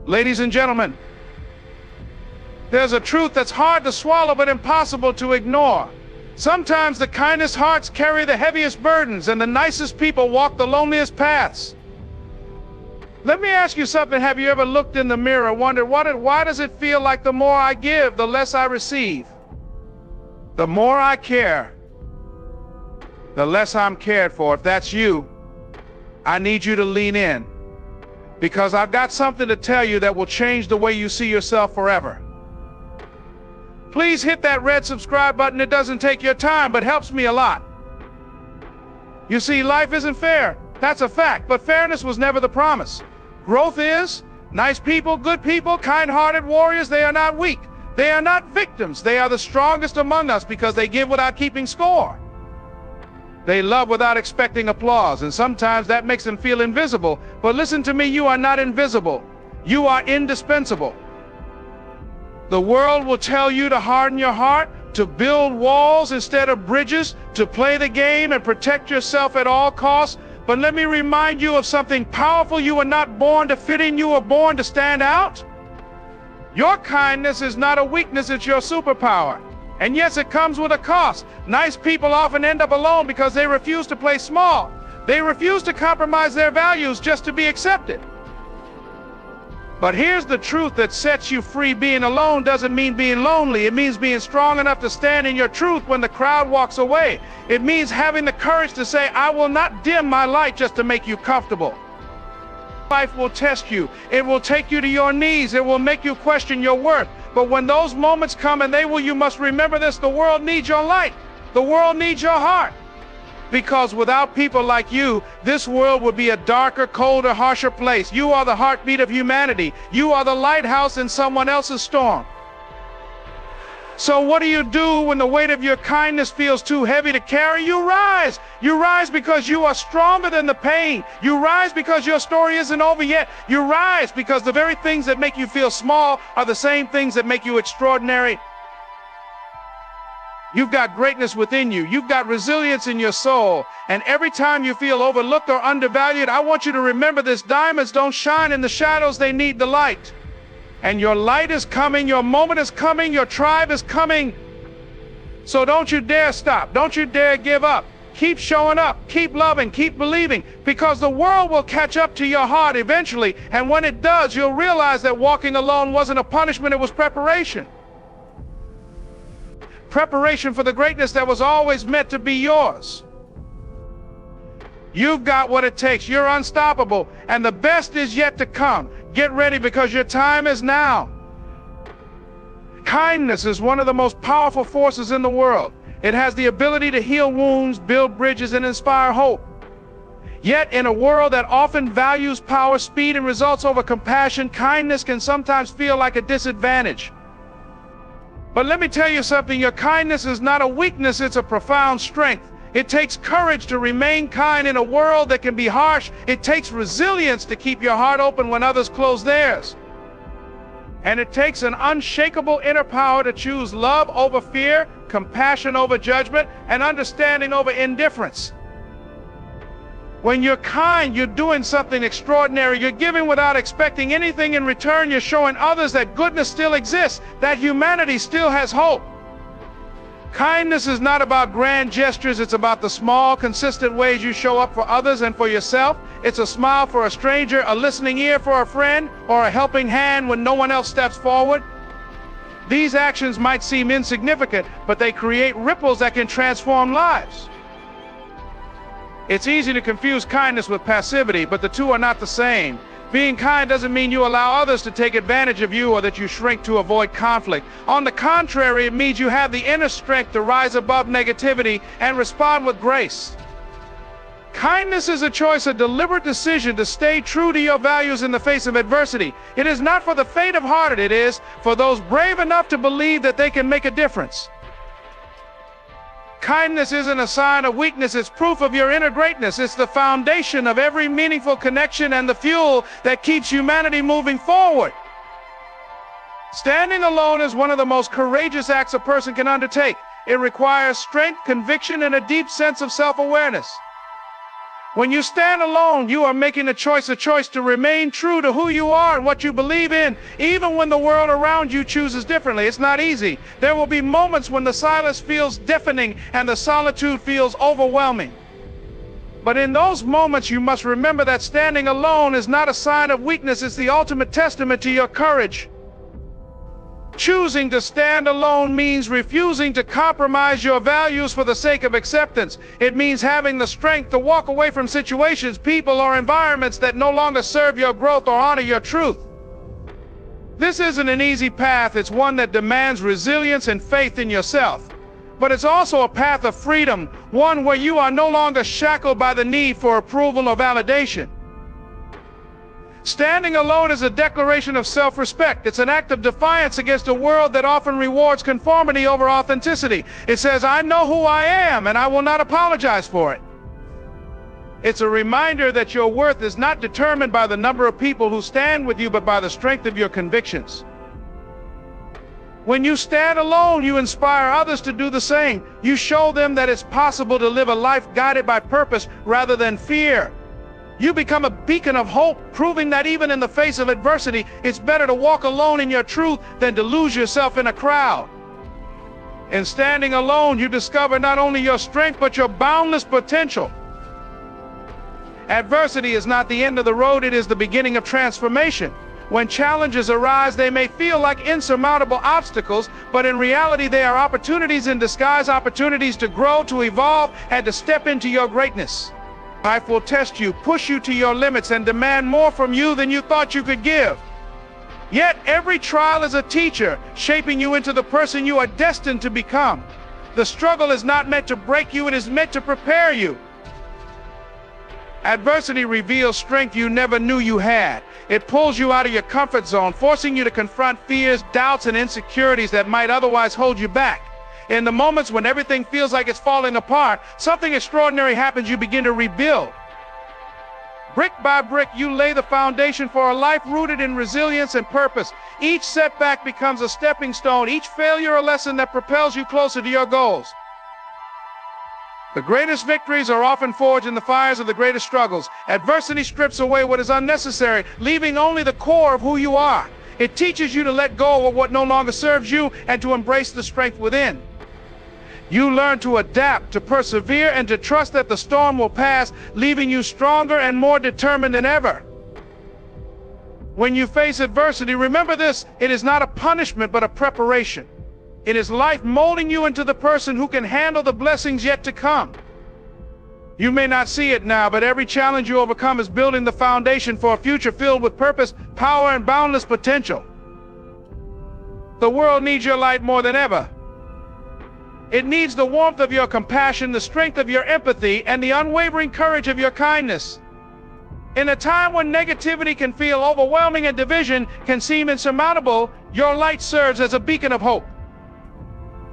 Ladies and gentlemen, there's a truth that's hard to swallow but impossible to ignore. Sometimes the kindest hearts carry the heaviest burdens, and the nicest people walk the loneliest paths. Let me ask you something. Have you ever looked in the mirror and wondered, why does it feel like the more I give, the less I receive? The more I care, the less I'm cared for. If that's you, I need you to lean in, because I've got something to tell you that will change the way you see yourself forever. Please hit that red subscribe button. It doesn't take your time, but helps me a lot. You see, life isn't fair. That's a fact, but fairness was never the promise. Growth is. Nice people, good people, kind-hearted warriors, they are not weak. They are not victims. They are the strongest among us because they give without keeping score. They love without expecting applause, and sometimes that makes them feel invisible. But listen to me, you are not invisible. You are indispensable. The world will tell you to harden your heart, to build walls instead of bridges, to play the game and protect yourself at all costs. But let me remind you of something powerful. You were not born to fit in, you were born to stand out. Your kindness is not a weakness, it's your superpower. And yes, it comes with a cost. Nice people often end up alone because they refuse to play small. They refuse to compromise their values just to be accepted. But here's the truth that sets you free. Being alone doesn't mean being lonely. It means being strong enough to stand in your truth when the crowd walks away. It means having the courage to say, I will not dim my light just to make you comfortable. Life will test you. It will take you to your knees. It will make you question your worth. But when those moments come, and they will, you must remember this: the world needs your light. The world needs your heart. Because without people like you, this world would be a darker, colder, harsher place. You are the heartbeat of humanity. You are the lighthouse in someone else's storm. So what do when the weight of your kindness feels too heavy to carry? You rise. You rise because you are stronger than the pain. You rise because your story isn't over yet. You rise because the very things that make you feel small are the same things that make you extraordinary. You've got greatness within you. You've got resilience in your soul. And every time you feel overlooked or undervalued, I want you to remember this: diamonds don't shine in the shadows, they need the light. And your light is coming, your moment is coming, your tribe is coming. So don't you dare stop. Don't you dare give up. Keep showing up, keep loving, keep believing, because the world will catch up to your heart eventually. And when it does, you'll realize that walking alone wasn't a punishment, it was preparation. Preparation for the greatness that was always meant to be yours. You've got what it takes. You're unstoppable, and the best is yet to come. Get ready, because your time is now. Kindness is one of the most powerful forces in the world. It has the ability to heal wounds, build bridges, and inspire hope. Yet, in a world that often values power, speed, and results over compassion, kindness can sometimes feel like a disadvantage. But let me tell you something, your kindness is not a weakness, it's a profound strength. It takes courage to remain kind in a world that can be harsh. It takes resilience to keep your heart open when others close theirs. And it takes an unshakable inner power to choose love over fear, compassion over judgment, and understanding over indifference. When you're kind, you're doing something extraordinary. You're giving without expecting anything in return. You're showing others that goodness still exists, that humanity still has hope. Kindness is not about grand gestures. It's about the small, consistent ways you show up for others and for yourself. It's a smile for a stranger, a listening ear for a friend, or a helping hand when no one else steps forward. These actions might seem insignificant, but they create ripples that can transform lives. It's easy to confuse kindness with passivity, but the two are not the same. Being kind doesn't mean you allow others to take advantage of you or that you shrink to avoid conflict. On the contrary, it means you have the inner strength to rise above negativity and respond with grace. Kindness is a choice, a deliberate decision to stay true to your values in the face of adversity. It is not for the faint-of-hearted, it is for those brave enough to believe that they can make a difference. Kindness isn't a sign of weakness, it's proof of your inner greatness. It's the foundation of every meaningful connection and the fuel that keeps humanity moving forward. Standing alone is one of the most courageous acts a person can undertake. It requires strength, conviction, and a deep sense of self-awareness. When you stand alone, you are making a choice to remain true to who you are and what you believe in, even when the world around you chooses differently. It's not easy. There will be moments when the silence feels deafening and the solitude feels overwhelming. But in those moments, you must remember that standing alone is not a sign of weakness. It's the ultimate testament to your courage. Choosing to stand alone means refusing to compromise your values for the sake of acceptance. It means having the strength to walk away from situations, people, or environments that no longer serve your growth or honor your truth. This isn't an easy path. It's one that demands resilience and faith in yourself. But it's also a path of freedom, one where you are no longer shackled by the need for approval or validation. Standing alone is a declaration of self-respect. It's an act of defiance against a world that often rewards conformity over authenticity. It says, I know who I am, and I will not apologize for it. It's a reminder that your worth is not determined by the number of people who stand with you, but by the strength of your convictions. When you stand alone, you inspire others to do the same. You show them that it's possible to live a life guided by purpose rather than fear. You become a beacon of hope, proving that even in the face of adversity, it's better to walk alone in your truth than to lose yourself in a crowd. In standing alone, you discover not only your strength, but your boundless potential. Adversity is not the end of the road, it is the beginning of transformation. When challenges arise, they may feel like insurmountable obstacles, but in reality, they are opportunities in disguise, opportunities to grow, to evolve, and to step into your greatness. Life will test you, push you to your limits, and demand more from you than you thought you could give. Yet every trial is a teacher, shaping you into the person you are destined to become. The struggle is not meant to break you, it is meant to prepare you. Adversity reveals strength you never knew you had. It pulls you out of your comfort zone, forcing you to confront fears, doubts, and insecurities that might otherwise hold you back. In the moments when everything feels like it's falling apart, something extraordinary happens. You begin to rebuild. Brick by brick, you lay the foundation for a life rooted in resilience and purpose. Each setback becomes a stepping stone, each failure a lesson that propels you closer to your goals. The greatest victories are often forged in the fires of the greatest struggles. Adversity strips away what is unnecessary, leaving only the core of who you are. It teaches you to let go of what no longer serves you and to embrace the strength within. You learn to adapt, to persevere, and to trust that the storm will pass, leaving you stronger and more determined than ever. When you face adversity, remember this: it is not a punishment, but a preparation. It is life molding you into the person who can handle the blessings yet to come. You may not see it now, but every challenge you overcome is building the foundation for a future filled with purpose, power, and boundless potential. The world needs your light more than ever. It needs the warmth of your compassion, the strength of your empathy, and the unwavering courage of your kindness. In a time when negativity can feel overwhelming and division can seem insurmountable, your light serves as a beacon of hope.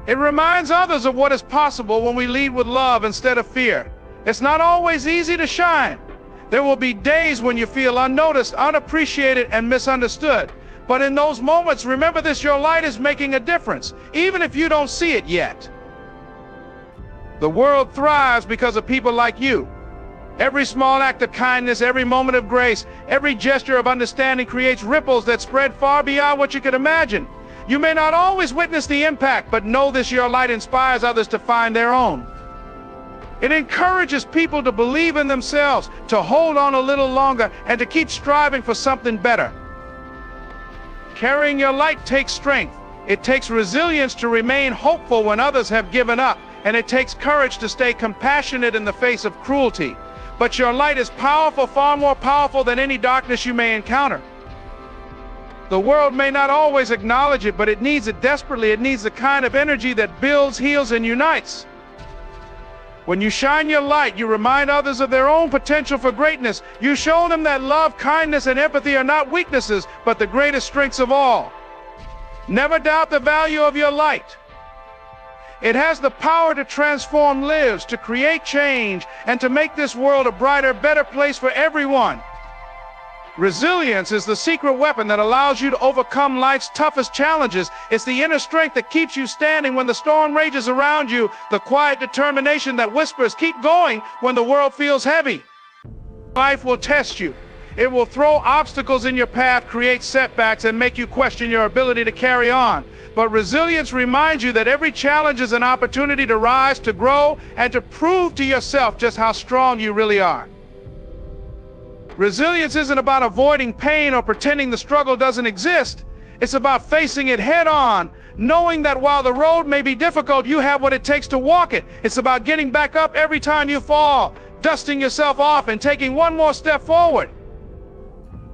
It reminds others of what is possible when we lead with love instead of fear. It's not always easy to shine. There will be days when you feel unnoticed, unappreciated, and misunderstood. But in those moments, remember this: your light is making a difference, even if you don't see it yet. The world thrives because of people like you. Every small act of kindness, every moment of grace, every gesture of understanding creates ripples that spread far beyond what you could imagine. You may not always witness the impact, but know this: your light inspires others to find their own. It encourages people to believe in themselves, to hold on a little longer, and to keep striving for something better. Carrying your light takes strength. It takes resilience to remain hopeful when others have given up, and it takes courage to stay compassionate in the face of cruelty. But your light is powerful, far more powerful than any darkness you may encounter. The world may not always acknowledge it, but it needs it desperately. It needs the kind of energy that builds, heals, and unites. When you shine your light, you remind others of their own potential for greatness. You show them that love, kindness, and empathy are not weaknesses, but the greatest strengths of all. Never doubt the value of your light. It has the power to transform lives, to create change, and to make this world a brighter, better place for everyone. Resilience is the secret weapon that allows you to overcome life's toughest challenges. It's the inner strength that keeps you standing when the storm rages around you, the quiet determination that whispers, "Keep going," when the world feels heavy. Life will test you. It will throw obstacles in your path, create setbacks, and make you question your ability to carry on. But resilience reminds you that every challenge is an opportunity to rise, to grow, and to prove to yourself just how strong you really are. Resilience isn't about avoiding pain or pretending the struggle doesn't exist. It's about facing it head on, knowing that while the road may be difficult, you have what it takes to walk it. It's about getting back up every time you fall, dusting yourself off, and taking one more step forward.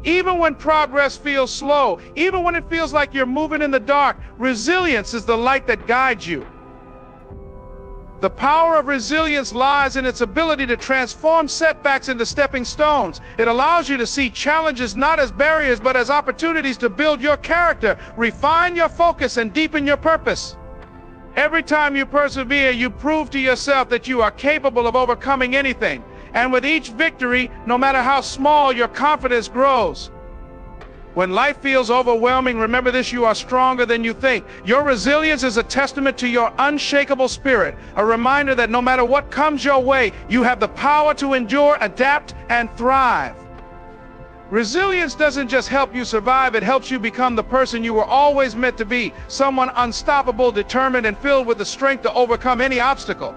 Even when progress feels slow, even when it feels like you're moving in the dark, resilience is the light that guides you. The power of resilience lies in its ability to transform setbacks into stepping stones. It allows you to see challenges not as barriers, but as opportunities to build your character, refine your focus, and deepen your purpose. Every time you persevere, you prove to yourself that you are capable of overcoming anything. And with each victory, no matter how small, your confidence grows. When life feels overwhelming, remember this: you are stronger than you think. Your resilience is a testament to your unshakable spirit, a reminder that no matter what comes your way, you have the power to endure, adapt, and thrive. Resilience doesn't just help you survive, it helps you become the person you were always meant to be, someone unstoppable, determined, and filled with the strength to overcome any obstacle.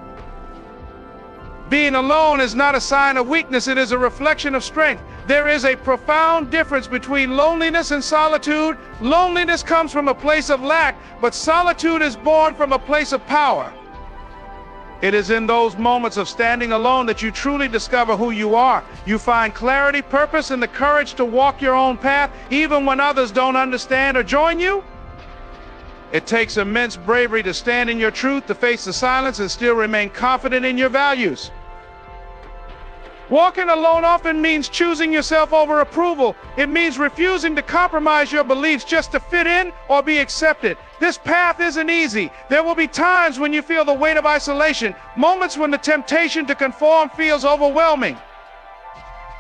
Being alone is not a sign of weakness, it is a reflection of strength. There is a profound difference between loneliness and solitude. Loneliness comes from a place of lack, but solitude is born from a place of power. It is in those moments of standing alone that you truly discover who you are. You find clarity, purpose, and the courage to walk your own path, even when others don't understand or join you. It takes immense bravery to stand in your truth, to face the silence, and still remain confident in your values. Walking alone often means choosing yourself over approval. It means refusing to compromise your beliefs just to fit in or be accepted. This path isn't easy. There will be times when you feel the weight of isolation, moments when the temptation to conform feels overwhelming.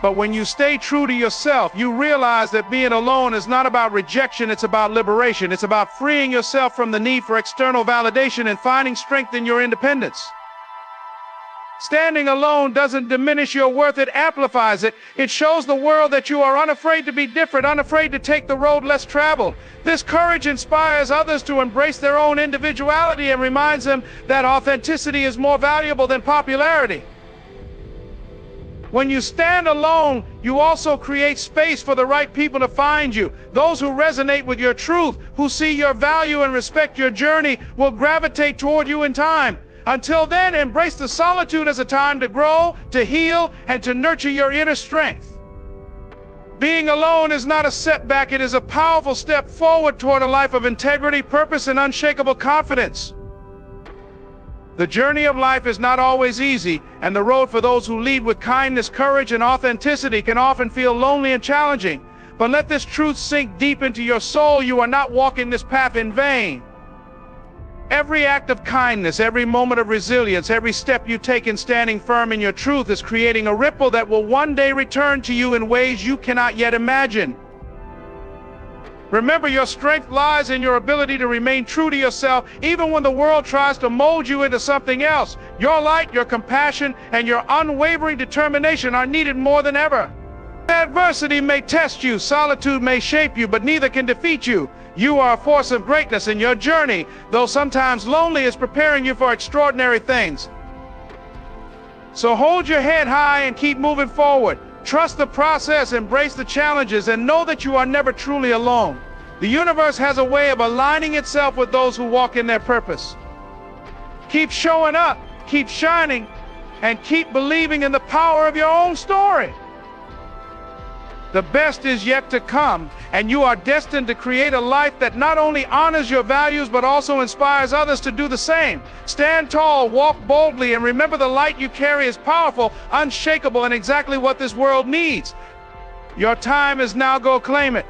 But when you stay true to yourself, you realize that being alone is not about rejection, it's about liberation. It's about freeing yourself from the need for external validation and finding strength in your independence. Standing alone doesn't diminish your worth, it amplifies it. It shows the world that you are unafraid to be different, unafraid to take the road less traveled. This courage inspires others to embrace their own individuality and reminds them that authenticity is more valuable than popularity. When you stand alone, you also create space for the right people to find you. Those who resonate with your truth, who see your value and respect your journey, will gravitate toward you in time. Until then, embrace the solitude as a time to grow, to heal, and to nurture your inner strength. Being alone is not a setback, it is a powerful step forward toward a life of integrity, purpose, and unshakable confidence. The journey of life is not always easy, and the road for those who lead with kindness, courage, and authenticity can often feel lonely and challenging. But let this truth sink deep into your soul: you are not walking this path in vain. Every act of kindness, every moment of resilience, every step you take in standing firm in your truth is creating a ripple that will one day return to you in ways you cannot yet imagine. Remember, your strength lies in your ability to remain true to yourself, even when the world tries to mold you into something else. Your light, your compassion, and your unwavering determination are needed more than ever. Adversity may test you, solitude may shape you, but neither can defeat you. You are a force of greatness, and your journey, though sometimes lonely, is preparing you for extraordinary things. So hold your head high and keep moving forward. Trust the process, embrace the challenges, and know that you are never truly alone. The universe has a way of aligning itself with those who walk in their purpose. Keep showing up, keep shining, and keep believing in the power of your own story. The best is yet to come, and you are destined to create a life that not only honors your values but also inspires others to do the same. Stand tall, walk boldly, and remember the light you carry is powerful, unshakable, and exactly what this world needs. Your time is now. Go claim it.